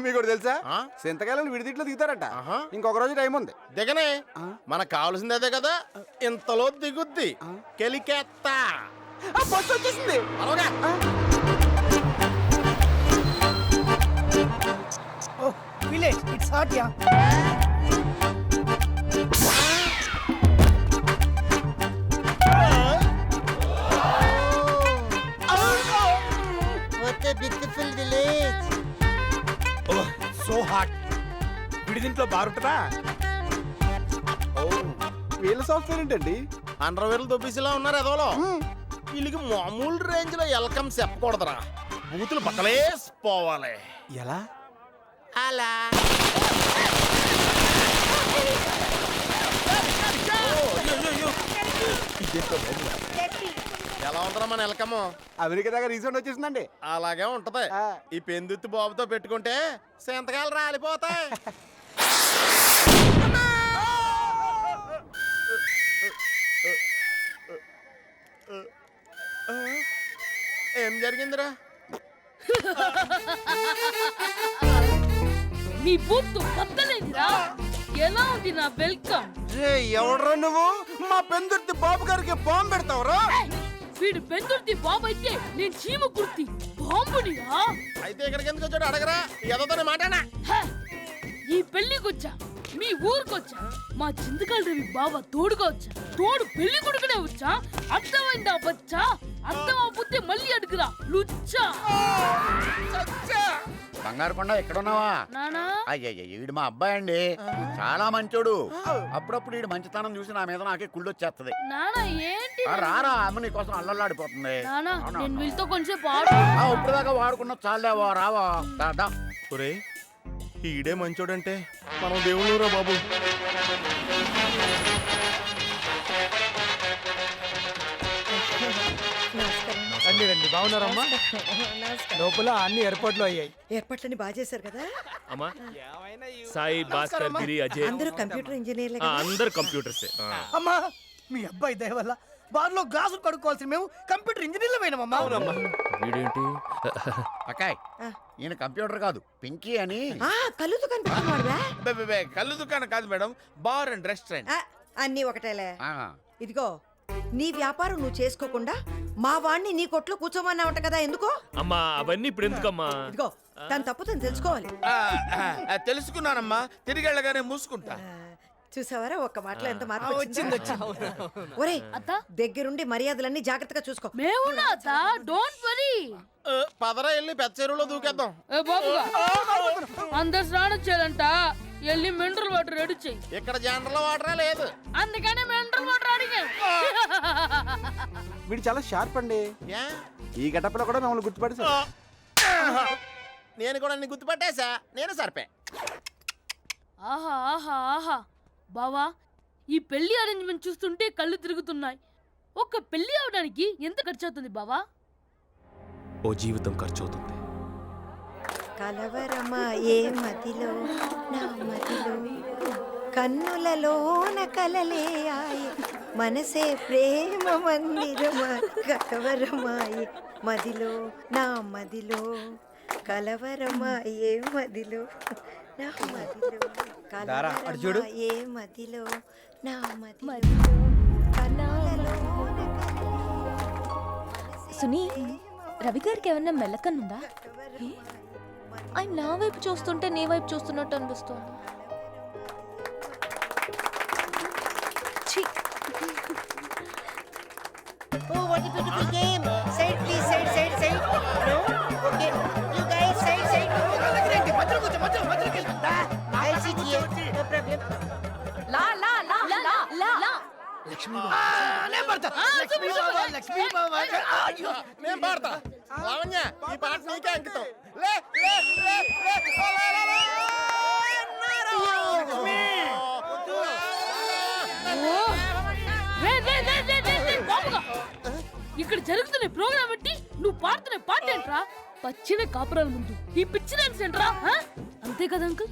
మీకు ఒకటి తెలుసా? సింతకాయలు విడిదిట్లో దిగుతారట. ఇంకొక రోజు టైం ఉంది. దిగనే, మనకు కావాల్సింది అదే కదా. ఇంతలో దిగుద్ది కెలికెత్తా. బస్సు వచ్చేసింది. Village, it's hot, yeah. What a beautiful village. Oh, so hot. విడిదింట్లో బారుంటుందా? వీళ్ళ సాఫ్ట్వేర్ ఏంటండి? అండర్వేర్లు దొబ్బేసిలా ఉన్నారు ఎదవలో. వీళ్ళకి మామూలు రేంజ్ లో వెల్కమ్ చెప్పకూడదురా. బూతులు బట్టలేసిపోవాలి. ఎలా? అలా ఎలా ఉంటుందా మన వెల్కమ్? అమెరికా దగ్గర రీసెంట్ వచ్చేసిందండి. అలాగే ఉంటది. ఈ పెందుత్తి బాబుతో పెట్టుకుంటే సింతకాయలు రాలిపోతాయి. ఏం జరిగిందిరా? నీ బూత్తు బద్దలేదురా. ఎలా ఉంది నా వెల్కమ్? ఎవడ్రా నువ్వు? మా పెందుర్తి బాబు గారికి బాంబు పెడతావురా? వీడు పెందుర్తి బాబు అయితే నేను చీమ కుర్తి బాంబునిరా. అయితే ఇక్కడికి ఎందుకు వచ్చాడు అడగరా. ఏదోనే మాటానా? ఈ పెళ్లికొచ్చా, మీ ఊరికొచ్చా, మా చింతకాల రవి బాబా తోడుగా వచ్చా. తోడు పెళ్లి కొడుకునే వచ్చా. అర్థమైందా బచ్చా? అర్థం అవ్వకపోతే మళ్ళీ అడుగురా లుచ్చా. బంగారు కొండ ఎక్కడున్నావా? నానా అయ్యయ్య, వీడు మా అబ్బాయి అండి, చాలా మంచోడు. అప్పుడప్పుడు వీడు మంచితనం చూసి నా మీద నాకే కుళ్ళు వచ్చేస్తది. నానా ఏంటి? రారా, అమ్మ నీ కోసం అల్లల్లాడిపోతుంది. నానా నేను వీళ్ళతో కొంచెం పాడు. ఇప్పుడు దాకా వాడుకున్న చాలేవో, రావా దా. ఒరే, ఈడే మంచోడంటే మనం దేవుళ్ళురా బాబు. రండి రండి, బాగున్నారమ్మా? లోపల అన్ని ఏర్పాట్లు అయ్యాయి. ఏర్పాట్లన్నీ బాగా చేశారు కదా. అమ్మా, సాయి, భాస్కర్, గిరి, అజయ్ అందరూ కంప్యూటర్ ఇంజనీర్లే కదా. అందరు కంప్యూటర్స్. అమ్మా, మీ అబ్బాయి దయ వల్ల బార్లో గ్లాసులు కడుక్కోవాల్సిన మేము కంప్యూటర్ ఇంజనీర్లు పోయినామమ్మా. వీడేంటి? అక్కాయ్, ఈయన కంప్యూటర్ కాదు, పింకీ అని. కళ్ళు దుకాణం పెట్టుకున్నాడురా. కళ్ళు దుకాణం కాదు మేడం, బార్ అండ్ రెస్టారెంట్. అన్నీ ఒకటేలే. ఆ, ఇదిగో, నీ వ్యాపారం నువ్వు చేసుకోకుండా మా వాణ్ణి నీ కొట్లో కూర్చోమన్నావంట కదా, ఎందుకో? అమ్మా, అవన్నీ ఇప్పుడు ఎందుకమ్మా? ఇదిగో, తను తప్పు తను తెలుసుకోవాలి. తెలుసుకున్నానమ్మా, తిరిగి వెళ్ళగానే మూసుకుంటా. చూసావారా ఒక్క మాటలో ఎంత మార్పు వచ్చింది. ఒరే అత్త దగ్గరుండి మర్యాదలన్నీ జాగ్రత్తగా చూసుకో. మేమున్నా అత్త, డోంట్ వరీ. పదరా వెళ్ళి పెద్ద చెరువులో దూకేద్దాం. ఏ బాబుగా, అందరు స్నానం చేయాలంట. వెళ్ళి మినరల్ వాటర్ రెడీ చెయ్యి. ఇక్కడ జనరల్ వాటరే లేదు, అందుకనే మినరల్ వాటర్ అడిగా. వీడు చాలా షార్ప్ అండి. ఈ గెటప్లో కూడా మిమ్మల్ని గుర్తుపడేసా. నేను కూడా నీ గుర్తుపట్టేశా. నేను సరిపే. ఆహా ఆహా ఆహా బావా, ఈ పెళ్లి అరేంజ్మెంట్ చూస్తుంటే కళ్ళు తిరుగుతున్నాయి. ఒక్క పెళ్లి అవడానికి ఎంత ఖర్చు అవుతుంది బావా? ఓ జీవితం ఖర్చు అవుతుంది. కలవరమా ఏ మదిలో నా మదిలో, కన్నులలోన కలలే ఆయే, మనసే ప్రేమ మందిరమా, కలవరమాయే మదిలో నా మదిలో, కలవరమా ఏ మదిలో నా మదిలో, కలవరమా ఏ మదిలో నా మదిలో, కన్నులలోన సునీ, రవి గారికి ఏమన్నా మెల్లకన్నుందా? ఆయన నా వైపు చూస్తుంటే నీ వైపు చూస్తున్నట్టు అనిపిస్తుంది. Oh, what a beautiful game! Side, please, side, side, side. No? Okay. You guys, side, side. I'll sit here. No problem. లా లా లా లా లా లా. నేను పాడతా. లావణ్య, ఈ పాట నీకే అంకితం. లే లే లే లే. ఇక్కడ జరుగుతున్న ప్రోగ్రామ్ బట్టి నువ్వు పాడుతున్న పాట ఏంట్రా? పచ్చిన కాపురాల ముందు ఈ పిచ్చి డాన్స్ ఏంట్రా? అంతే కదా అంకుల్?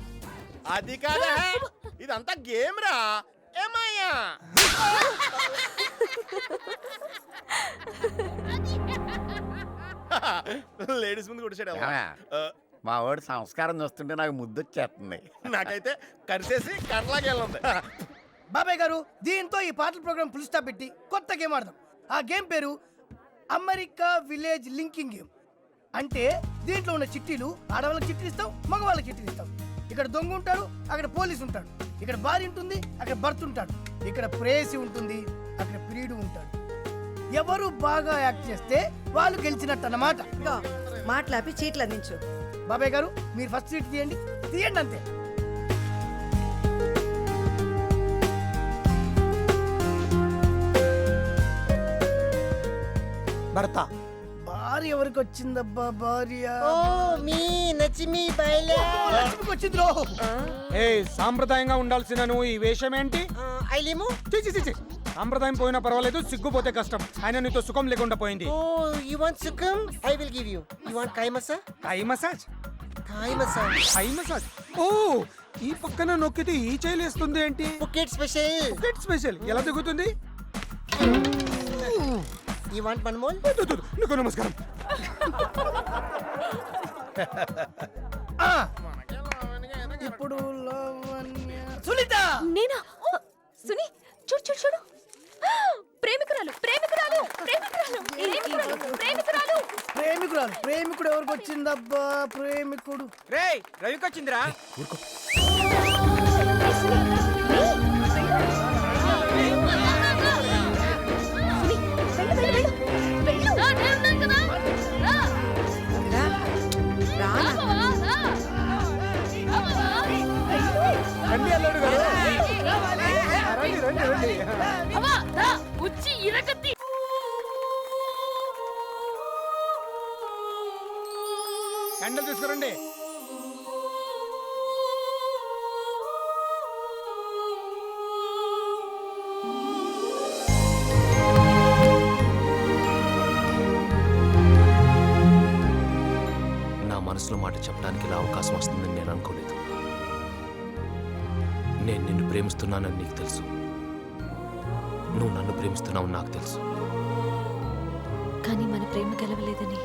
అది కాదా, ఇదంతా గేమ్ రా. ఏమయ్యా, లేడీస్ ముందు కొట్టాడు. మా వాడు సంస్కారం చూస్తుంటే నాకు ముద్దొచ్చేస్తుంది. నాకైతే కరిసేసి కండ్లాగెళ్ళుంది. బాబాయ్ గారు దీంతో ఈ పాటల ప్రోగ్రామ్ ఫుల్ స్టాప్ పెట్టి కొత్త గేమ్ ఆడదాం. ఆ గేమ్ పేరు అమెరికా విలేజ్ లింకింగ్ గేమ్. అంటే దీంట్లో ఉన్న చిట్టీలు ఆడవాళ్ళకి చిట్టీలు ఇస్తాం, మగవాళ్ళకి చిట్టీలు ఇస్తాం. ఇక్కడ దొంగ ఉంటాడు, అక్కడ పోలీసు ఉంటాడు. ఇక్కడ భార్య ఉంటుంది, అక్కడ భర్త ఉంటాడు. ఇక్కడ ప్రేయసి ఉంటుంది, అక్కడ ప్రియుడు ఉంటాడు. ఎవరు బాగా యాక్ట్ చేస్తే వాళ్ళు గెలిచినట్టు అన్నమాట. మాట్లాపి చీట్లు అందించు. బాబాయ్ గారు మీరు ఫస్ట్ సీట్ తీయండి, తీయండి అంతే. భర్త భార్య ఎవరికి వచ్చిందబ్బా? భార్య ఓ మీ నచ్చిమి బయలే లక్ష్మికి వచ్చింది రో. ఏ సాంప్రదాయంగా ఉండాల్సిన నువ్వు ఈ వేషం ఏంటి? ఐలేము చి సాంప్రదాయం పోయినా పర్వాలేదు, సిగ్గుపోతే కష్టం. ఆయన నీతో సుఖం లేకుండా పోయింది. ఓ యు వాంట్ సుఖం I will give you. You want Kai massage? I massage Kai massage I massage. ఓ ఈ పక్కన నొక్కితే ఈ చేయలేస్తుంది ఏంటి? Phuket special. పుకెట్ స్పెషల్ ఎలా దిగుతుంది? You want one more? నీకు నమస్కారం. ఇప్పుడు లావణ్య సునీత. నేనా? సునీ చూడు చూడు చూడు, ప్రేమికురాలు ప్రేమికురాలు ప్రేమికురాలు ప్రేమికురాలు ప్రేమికురాలు. ప్రేమికురాలు ప్రేమికుడు ఎవరికి వచ్చిందబ్బా? ప్రేమికుడు రేయ్ రవికి వచ్చిందిరా. రండి అల్లుడు గారు, రండి రండి రండి. వచ్చి ఇరకత్తి క్యాండిల్ తీసుకురండి. నా మనసులో మాట చెప్పడానికి ఇలా అవకాశం వస్తుందని నేను అనుకోలేదు. నేను నిన్ను ప్రేమిస్తున్నానని నీకు తెలుసు, నువ్వు నన్ను ప్రేమిస్తున్నావు నాకు తెలుసు. కానీ మన ప్రేమ గెలవలేదని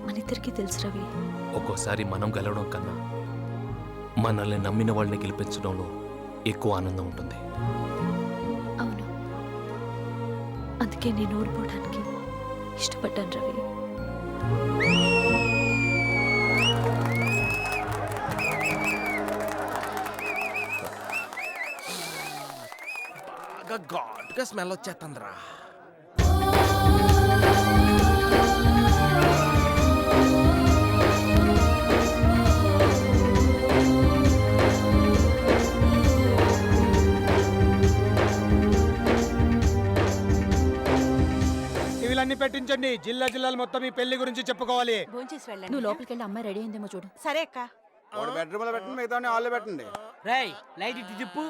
మనిద్దరికీ తెలుసు రవి. ఒక్కోసారి మనం గెలవడం కన్నా మనల్ని నమ్మిన వాళ్ళని గెలిపించడంలో ఎక్కువ ఆనందం ఉంటుంది. అవును, అందుకే నేను ఓడిపోవడానికి ఇష్టపడ్డాను రవి. బాగా ఘాటుగా స్మెల్ వచ్చేస్తుందిరా. ఇవన్నీ పెట్టించండి. జిల్లాలు మొత్తం ఈ పెళ్లి గురించి చెప్పుకోవాలి. నువ్వు లోపలికి వెళ్ళి అమ్మాయి రెడీ అయిందేమో చూడు. సరే అక్క. ఒక బెడ్రూమ్ లో పెట్టండి, మిగతా హాల్లో పెట్టండి. రేయ్ లైట్ ఇటు తిప్పు.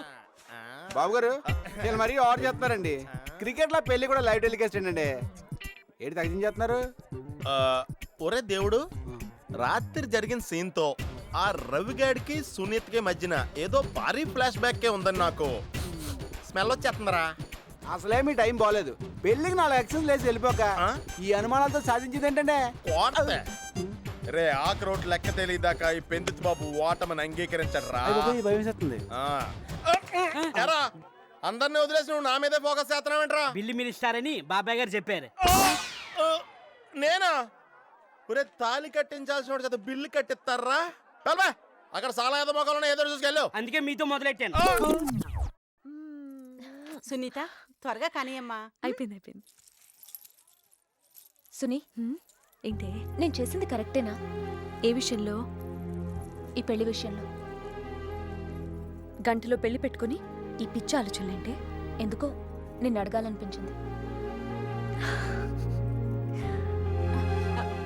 బాబు గారు వీళ్ళు మరీ ఆర్డర్ చేస్తున్నారండి. క్రికెట్ లో పెళ్లి కూడా లైట్ టెలికాస్ట్ అండి. ఏంటి తగ్గించేస్తున్నారు? ఒరే దేవుడు, రాత్రి జరిగిన సీన్ తో ఆ రవిగాడికి సునీత్కి మధ్యన ఏదో భారీ ఫ్లాష్ బ్యాక్ ఉందని నాకు స్మెల్ వచ్చేస్తుందిరా. అసలే మీ టైం బాగాలేదు. పెళ్లికి 4 ఎక్సెస్ లేసి వెళ్ళిపోక ఈ అనుమానాలతో సాధించింది ఏంటంటే కోటే రే ఆకు రోడ్ లెక్క తెలియదాకా ఈ పెందిత్ బాబు ఓటమని అంగీకరించాడు రా. భయమేస్తుంది. ఎరా అందరిని వదిలేసి నువ్వు నా మీదే ఫోకస్ చేస్తున్నావేంట్రా? బిల్లు మీరు ఇస్తారని బాబాయ్ గారు చెప్పారు. నేనా? ఒరే తాళి కట్టించాల్సిన వాడు కదా బిల్లు కట్టిస్తారా? అక్కడ చాలా ఏదో మొక్కలు ఏదో చూసుకెళ్ళు. అందుకే మీతో మొదలెట్టాను. సునీత త్వరగా కానియమ్మా. అయిపోయింది. సునీ ఏంటే నేను చేసింది కరెక్టేనా? ఏ విషయంలో? ఈ పెళ్లి విషయంలో. గంటలో పెళ్లి పెట్టుకుని ఈ పిచ్చి ఆలోచనలేంటే? ఎందుకో నిన్ను అడగాలనిపించింది.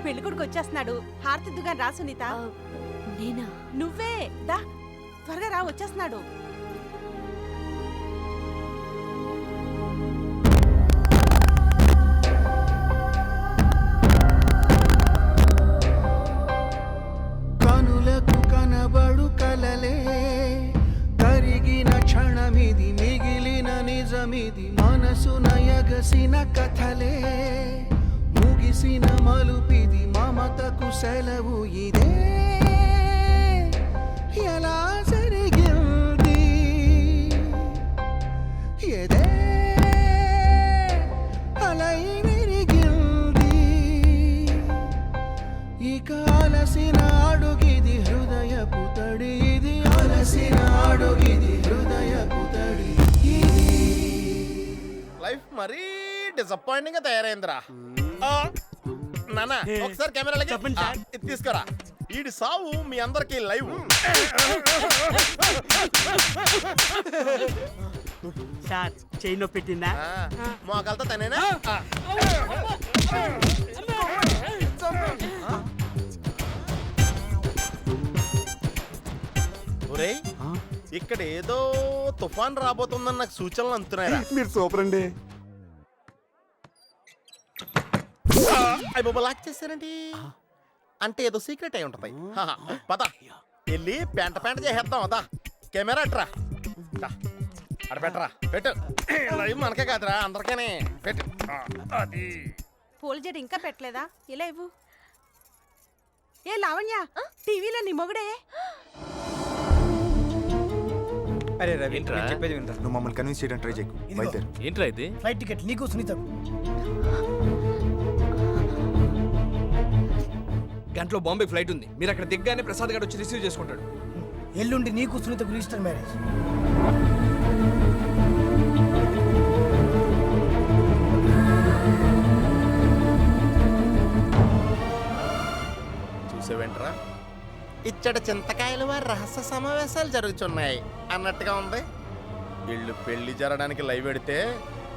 పెళ్ళికొడుకు వచ్చేస్తున్నాడు. హారతిద్దుగా రా సునీత. నేనా? నువ్వే దా త్వరగా రా, వచ్చేస్తున్నాడు. కనులకు కనబడు కలలే కరిగిన క్షణమిది, మిగిలిన నిజమిది, మనసున ఎగసిన కథలే ముగిసిన మలుపిది, మమతకు సెలవు ఇదే. అలసిన అడుగిది హృదయపు తడి ఇది అలసిన అడుగిది హృదయపు తడి లైఫ్ మరీ డిసప్పాయింటింగ్ గా తయారైందిరా. నాన్న ఒకసారి కెమెరా చెప్పండి, ఇది తీసుకురా. ఈడి సావు మీ అందరికి లైవ్. సార్ చైన్ పెట్టిందా? మోకాలతో తనేనా? ఒరేయ్, ఇక్కడ ఏదో తుఫాన్ రాబోతుందని నాకు సూచనలు అందుతున్నాయి. మీరు సూపర్ అండి. అయ్యి బాబా లాక్ చేశారండి. అంటే ఏదో సీక్రెట్ అయి ఉంటది. పద వెళ్ళి పెంట చేసేద్దాం. అదా కెమెరా అట్రా, అడ పెట్టరా, పెట్టు. లైవ్ మనకే కాదురా, అందరికనే పెట్టు. అది పూల జడ ఇంకా పెట్టలేదా? ఇలా ఇవ్వు. ఏ లావణ్య, టీవీలో నీ మొగుడే. అరే రవి, ఏంట్రా? నేను చెప్పేది వినరా. నువ్వు మమ్మల్ని కన్విన్స్ చేయడం ట్రై చేయకు. బయలుదేరు. ఏంట్రా ఇది? ఫ్లైట్ టికెట్ నీకు సునీతకు. గంటలో బాంబే ఫ్లైట్ ఉంది. మీరు అక్కడ దిగ్గానే ప్రసాద్ గారు వచ్చి రిసీవ్ చేసుకుంటాడు. ఎల్లుండి నీకు సునీతకు రిజిస్టర్ మ్యారేజ్. చూసేవేంట్రా, ఇచ్చట చింతకాయలు వారి రహస్య సమావేశాలు జరుగుతున్నాయి అన్నట్టుగా ఉంది. వీళ్ళు పెళ్లి జరగడానికి లైవ్ పెడితే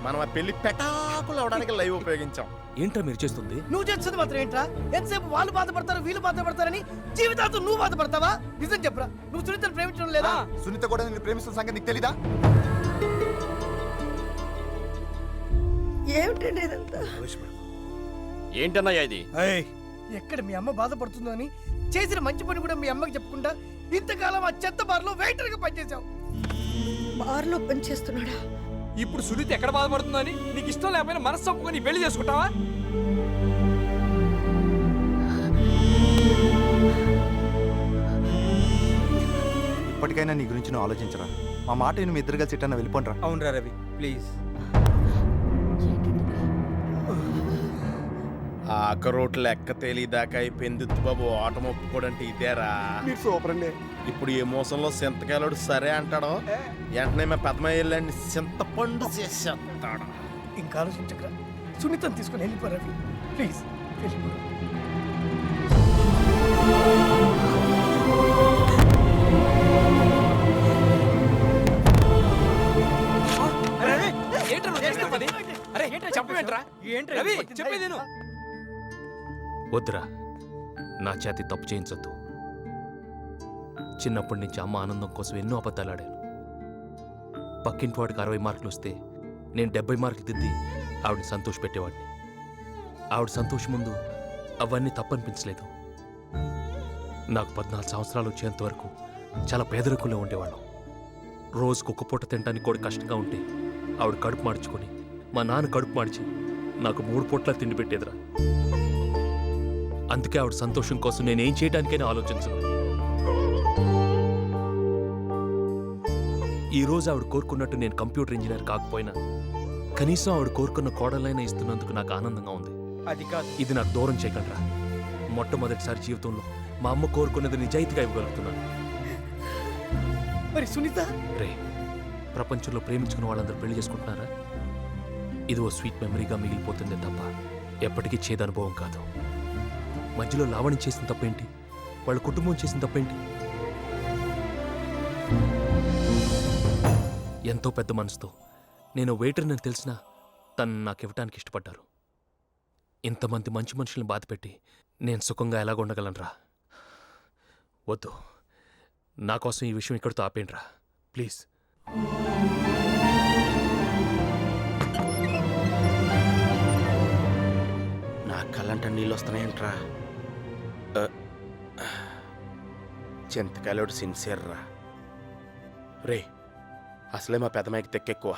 మనం ఆ పెళ్లి పెటాకులు అవడానికి లైవ్ ఉపయోగించాం. ఏంట్రా మీరు చేస్తుంది? నువ్వు చేస్తుంది మాత్రం ఏంట్రా? ఎంతసేపు వాళ్ళు బాధపడతారు వీళ్ళు బాధపడతారని జీవితాంతం నువ్వు బాధపడతావా? నిజం చెప్పరా, నువ్వు సునీతను ప్రేమించడం లేదా? సునీత కూడా నేను ప్రేమిస్తున్న సంగతి నీకు తెలీదా? ఏమిటండి ఇదంతా? ఏంటన్నయ్యా ఇది? ఎక్కడ మీ అమ్మ బాధపడుతుందో అని చేసిన మంచి పని కూడా మీ అమ్మకి చెప్పకుండా ఇంతకాలం ఆ చెత్త బార్లో వెయిటర్ గా పనిచేసావు. బార్లో పనిచేస్తున్నాడా? ఇప్పుడు సునీత ఎక్కడ బాధపడుతుందో అని నీకు ఇష్టం లేకపోయినా మనసు ఒప్పుకొని పెళ్లి చేసుకుంటావా? ఇప్పటికైనా నీ గురించి నువ్వు ఆలోచించరా. మా మాట నువ్వు ఇద్దరు కలిసి ఇట్టన్నా వెళ్ళిపోండిరా. అవునరా రవి, ప్లీజ్. ఆకరోటు లెక్క తేలిదాకా అయిపోయింది బాబు. ఆటం ఒప్పుకోడంటే ఇదేరా. మీరు సూపర్ అండి. ఇప్పుడు ఏ మోసంలో సింతకాయలోడు సరే అంటాడో వెంటనే మా పెద్దమయ్యని చింతపండు చేసేస్తాడు. ఇంకా ఆలోచించకరా, సునీతను తీసుకుని వెళ్ళిపో రవి, ప్లీజ్ వెళ్ళిపో. ఏంట్రా నువ్వు చేస్తున్న పని? అరే చెప్పవేంట్రా? రవి చెప్పేది నేను. వద్దురా, నా చేతి తప్పు చేయించొద్దు. చిన్నప్పటి నుంచి అమ్మ ఆనందం కోసం ఎన్నో అబద్ధాలు ఆడాను. పక్కింటి వాడికి 60 మార్కులు వస్తే నేను 70 మార్కులు దిద్ది ఆవిడని సంతోష పెట్టేవాడిని. ఆవిడ సంతోషం ముందు అవన్నీ తప్పనిపించలేదు. నాకు 14 సంవత్సరాలు వచ్చేంత వరకు చాలా పేదరికంలో ఉండేవాళ్ళం. రోజుకు ఒక్క పూట తినడానికి కూడా కష్టంగా ఉంటే ఆవిడ కడుపు మార్చుకొని మా నాన్న కడుపు మార్చి నాకు 3 పూట్ల తిండి పెట్టేదిరా. అందుకే ఆవిడ సంతోషం కోసం నేనేం చేయడానికైనా ఆలోచించను. ఈరోజు ఆవిడ కోరుకున్నట్టు నేను కంప్యూటర్ ఇంజనీర్ కాకపోయినా కనీసం ఆవిడ కోరుకున్న కోడలైనా ఇస్తున్నందుకు నాకు ఆనందంగా ఉంది. అది కాదు, ఇది నాకు దూరం చేయకండిరా. మొట్టమొదటిసారి జీవితంలో మా అమ్మ కోరుకున్నది నిజాయితీగా ఇవ్వగలుగుతున్నాను. మరి సునీత? రే, ప్రపంచంలో ప్రేమించుకున్న వాళ్ళందరూ పెళ్లి చేసుకుంటున్నారా? ఇది ఓ స్వీట్ మెమరీగా మిగిలిపోతుందే తప్ప ఎప్పటికీ చేదనుభవం కాదు. మధ్యలో లావణ్యం చేసిన తప్పేంటి? వాళ్ళ కుటుంబం చేసిన తప్పేంటి? ఎంతో పెద్ద మనసుతో నేను వెయిటర్ని తెలిసినా తను నాకు ఇవ్వటానికి ఇష్టపడ్డారు. ఇంతమంది మంచి మనుషుల్ని బాధపెట్టి నేను సుఖంగా ఎలాగ ఉండగలనరా? వద్దు, నా కోసం ఈ విషయం ఇక్కడితో ఆపేండ్రా ప్లీజ్. నా కళ్ళంట నీళ్ళు వస్తున్నాయంట్రా. చింతకాయలోడు సిన్సియర్ రా. రే, అసలే మా పెద్దమ్మాయికి తెక్కెక్కువ.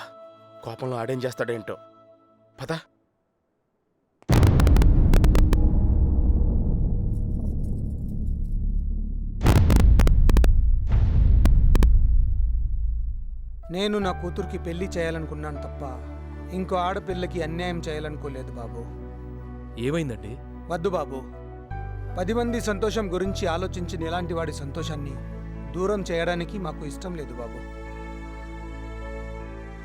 కోపంలో ఆడేం చేస్తాడేంటో. పద. నేను నా కూతురికి పెళ్లి చేయాలనుకున్నాను తప్ప ఇంకో ఆడపిల్లకి అన్యాయం చేయాలనుకోలేదు బాబు. ఏమైందండి? వద్దు బాబు, 10 మంది సంతోషం గురించి ఆలోచించిన ఇలాంటి వాడి సంతోషాన్ని దూరం చేయడానికి మాకు ఇష్టం లేదు బాబు.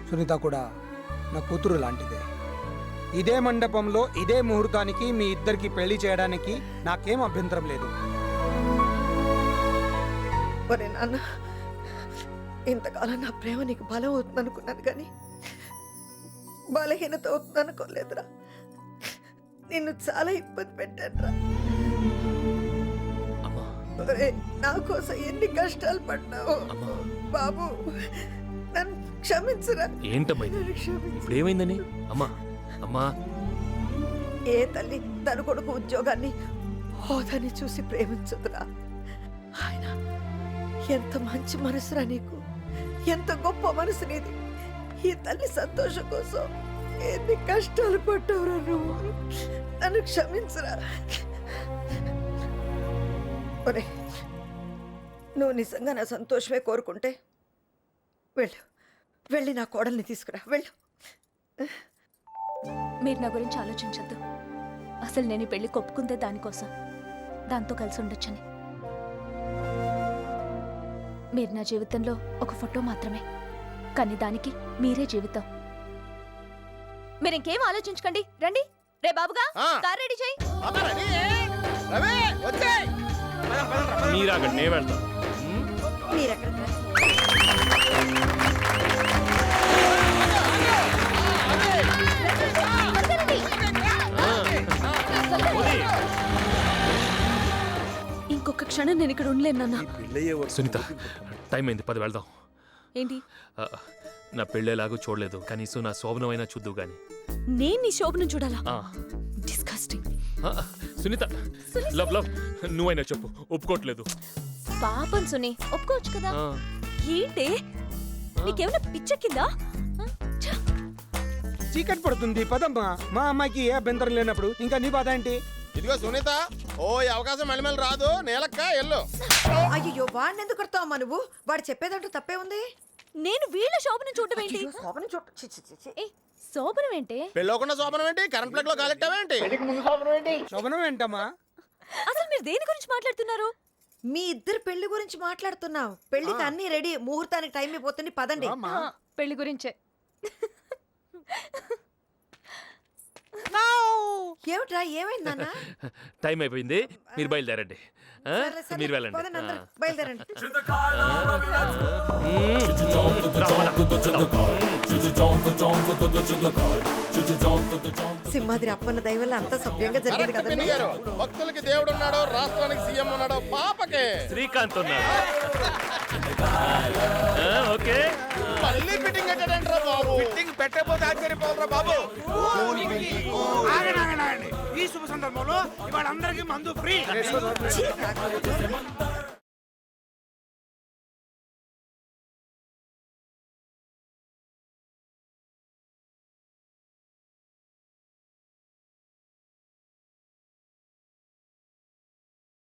సునీత కూడా నా కూతురు లాంటిదే. ఇదే మండపంలో ఇదే ముహూర్తానికి మీ ఇద్దరికి పెళ్లి చేయడానికి నాకేం అభ్యంతరం లేదు. ఒరే నాన్న, ఇంతకాలం నా ప్రేమ నీకు బలం అవుతుంది అనుకున్నాను కానీ బలహీనత అవుతుంది అనుకోలేదురా. నిన్ను చాలా ఇబ్బంది పెట్టానురా. ఒరే, నా కోసం ఎన్ని కష్టాలు పడ్డావు బాబు. నన్ను క్షమించురా. ఏంటమ్మా ఇది? ఇప్పుడు ఏమైందని? అమ్మా అమ్మా, ఏ తల్లి తన కొడుకు ఉద్యోగాన్ని హోదాని చూసి ప్రేమించదురా. ఆయన ఎంత మంచి మనసురా నీకు, ఎంత గొప్ప మనసు నీది. ఈ తల్లి సంతోషం కోసం ఎన్ని కష్టాలు పడ్డావురా నువ్వు. నన్ను క్షమించురా. ఒరే, నువ్వు నిజంగా నా సంతోషమే కోరుకుంటే వెళ్ళి నా కోడల్ని తీసుకురా. వెళ్ళు. మీరు నా గురించి ఆలోచించద్దు. అసలు నేను ఈ పెళ్లి కొప్పుకుందే దానికోసం, దాంతో కలిసి ఉండొచ్చని. మీరు నా జీవితంలో ఒక ఫోటో మాత్రమే, కానీ దానికి మీరే జీవితం. మీరు ఇంకేం ఆలోచించకండి. రండి. రే బాబుగా, కార్ రెడీ చేయి. మీరాగండి, నేను వెళ్తాను. ఇంకొక క్షణం నేను ఇక్కడ ఉండలేను నాన్న. సునీత, టైం అయింది, 10 వెళ్దాం. ఏంటి? నా పెళ్ళేలాగూ చూడలేదు, కనీసం నా శోభనమైనా చూద్దు గాని. నేను నీ శోభను చూడాలా? ఆ. డిస్కస్టింగ్. సునీత, లవ్ లవ్, నువ్వైనా చెప్పు, ఒప్పుకోవట్లేదు. పాపం సునీ, ఒప్పుకోవచ్చు కదా. ఆ. ఏంటి నీకేమైనా పిచ్చెక్కిందా? చీకటి పడుతుంది, పదమ్మా. మా అమ్మాయికి ఏ అభ్యంతరం లేనప్పుడు ఇంకా నీ బాధ ఏంటి? ఇదిగో సునీత, ఓ ఈ అవకాశం మళ్ళీ రాదు. నేలక్క ఎల్లు. అయ్యో, వాడిని ఎందుకు కొడతావమ్మా నువ్వు? వాడు చెప్పేదంటూ తప్పే ఉంది. నేను వీళ్ళ శోభను చూడడం ఏంటి? శోభనం ఏంటి? పెళ్ళకుండా శోభనం ఏంటి? కరెంట్ ప్లగ్ లో కాలెట్టావేంటి? శోభనం ఏంటమ్మా? అసలు మీరు దేని గురించి మాట్లాడుతున్నారు? మీ ఇద్దరు పెళ్లి గురించి మాట్లాడుతున్నావు. పెళ్లికి అన్ని రెడీ, ముహూర్తానికి టైం అయిపోతుంది. పదండి. పెళ్లి గురించే. ఏమిట్రా, ఏమైంది నాన్న? టైం అయిపోయింది, మీరు బయలుదేరండి. మీరు వెళ్ళండి. బయలుదేరండి. సింహాద్రి అప్పన్న దయ వల్ల అంతా సభ్యంగా జరిగింది కదండి. భక్తులకి దేవుడు ఉన్నాడు, రాష్ట్రానికి సీఎం ఉన్నాడు, పాపకే శ్రీకాంత్ ఉన్నాడు. ఓకే, మళ్ళీ ఫిట్టింగ్ పెట్టాడంట్రా బాబు. ఫిట్టింగ్ పెట్టకపోతే ఆశ్చర్యపోతారా బాబు. ఈ శుభ సందర్భంలో ఇవాళ అందరికీ మందు ఫ్రీ.